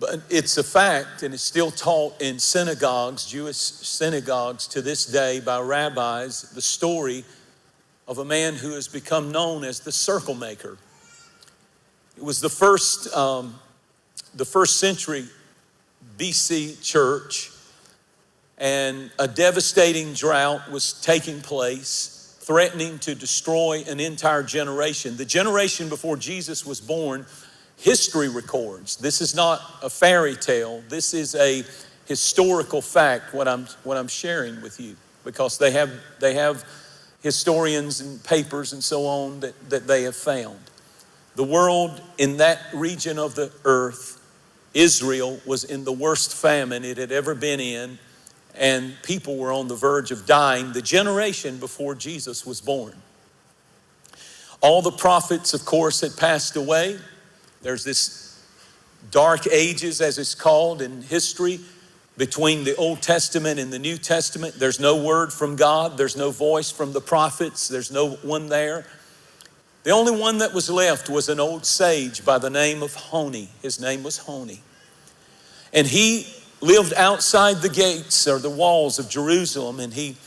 But it's a fact, and it's still taught in synagogues, Jewish synagogues to this day by rabbis, the story of a man who has become known as the circle maker. It was the first century BC church, and a devastating drought was taking place, threatening to destroy an entire generation. The generation before Jesus was born, history records. This is not a fairy tale. This is a historical fact, what I'm sharing with you, because they have historians and papers and so on that they have found. The world in that region of the earth, Israel, was in the worst famine it had ever been in, and people were on the verge of dying the generation before Jesus was born. All the prophets, of course, had passed away. There's this dark ages, as it's called in history, between the Old Testament and the New Testament. There's no word from God. There's no voice from the prophets. There's no one there. The only one that was left was an old sage by the name of Honi. His name was Honi. And he lived outside the gates or the walls of Jerusalem, and he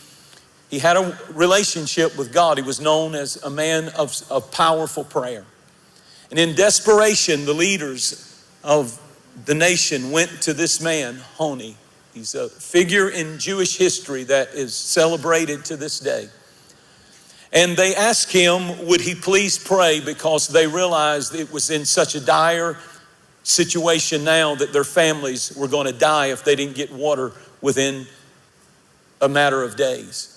had a relationship with God. He was known as a man of powerful prayer. And in desperation, the leaders of the nation went to this man, Honi. He's a figure in Jewish history that is celebrated to this day. And they asked him, would he please pray, because they realized it was in such a dire situation now that their families were going to die if they didn't get water within a matter of days.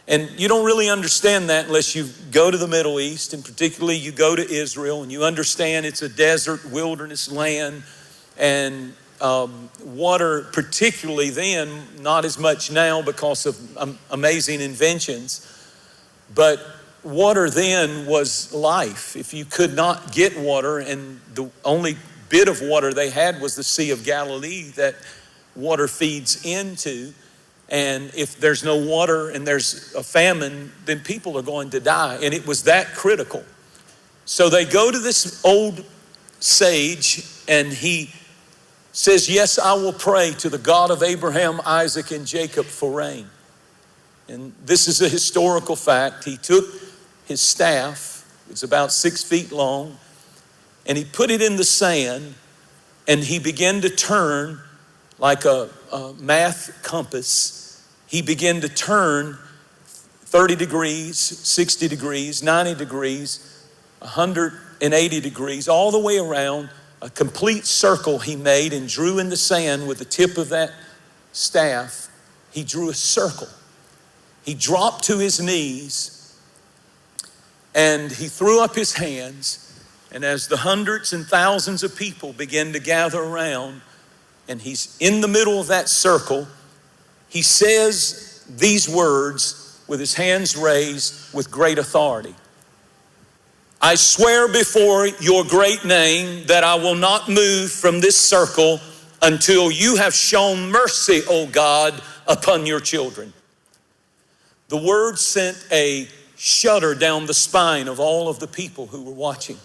And you don't really understand that unless you go to the Middle East, and particularly you go to Israel, and you understand it's a desert, wilderness land, and water, particularly then, not as much now because of amazing inventions, but water then was life. If you could not get water, and the only bit of water they had was the Sea of Galilee that water feeds into, and if there's no water and there's a famine, then people are going to die. And it was that critical. So they go to this old sage, and he says, yes, I will pray to the God of Abraham, Isaac, and Jacob for rain. And this is a historical fact. He took his staff, it's about 6 feet long, and he put it in the sand, and he began to turn like a math compass. He began to turn 30 degrees, 60 degrees, 90 degrees, 180 degrees, all the way around. A complete circle he made and drew in the sand with the tip of that staff. He drew a circle. He dropped to his knees and he threw up his hands. And as the hundreds and thousands of people began to gather around, and he's in the middle of that circle, he says these words with his hands raised with great authority. I swear before your great name that I will not move from this circle until you have shown mercy, O God, upon your children. The word sent a shudder down the spine of all of the people who were watching.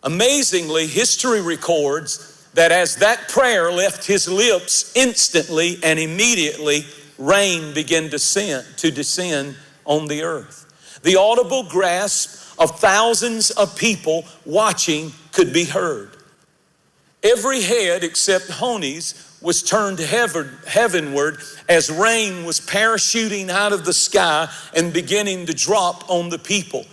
Amazingly, history records that as that prayer left his lips, instantly and immediately rain began to descend on the earth. The audible grasp of thousands of people watching could be heard. Every head except Honi's was turned heavenward as rain was parachuting out of the sky and beginning to drop on the people.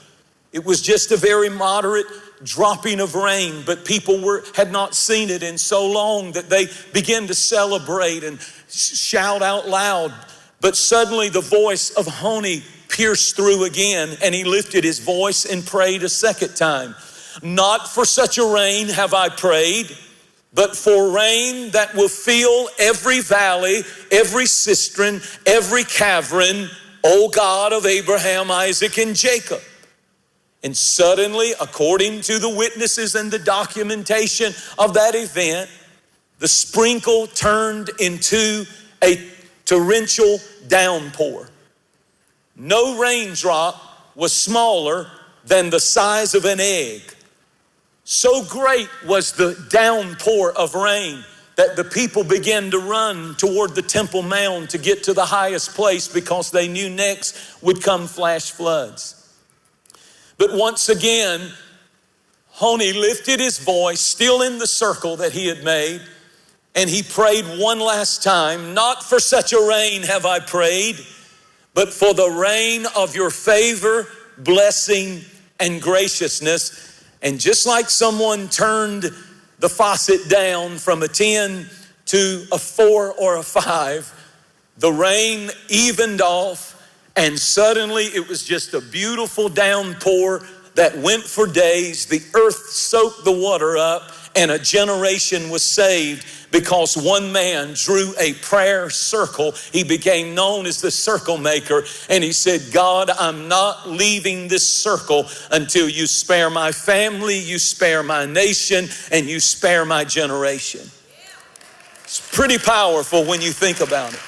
It was just a very moderate dropping of rain, but people had not seen it in so long that they began to celebrate and shout out loud. But suddenly the voice of Honi pierced through again, and he lifted his voice and prayed a second time. Not for such a rain have I prayed, but for rain that will fill every valley, every cistern, every cavern, O God of Abraham, Isaac, and Jacob. And suddenly, according to the witnesses and the documentation of that event, the sprinkle turned into a torrential downpour. No raindrop was smaller than the size of an egg. So great was the downpour of rain that the people began to run toward the Temple Mount to get to the highest place because they knew next would come flash floods. But once again, Honi lifted his voice, still in the circle that he had made, and he prayed one last time. Not for such a rain have I prayed, but for the rain of your favor, blessing, and graciousness. And just like someone turned the faucet down from a 10 to a 4 or a 5, the rain evened off, and suddenly it was just a beautiful downpour that went for days. The earth soaked the water up, and a generation was saved because one man drew a prayer circle. He became known as the circle maker, and he said, God, I'm not leaving this circle until you spare my family, you spare my nation, and you spare my generation. It's pretty powerful when you think about it.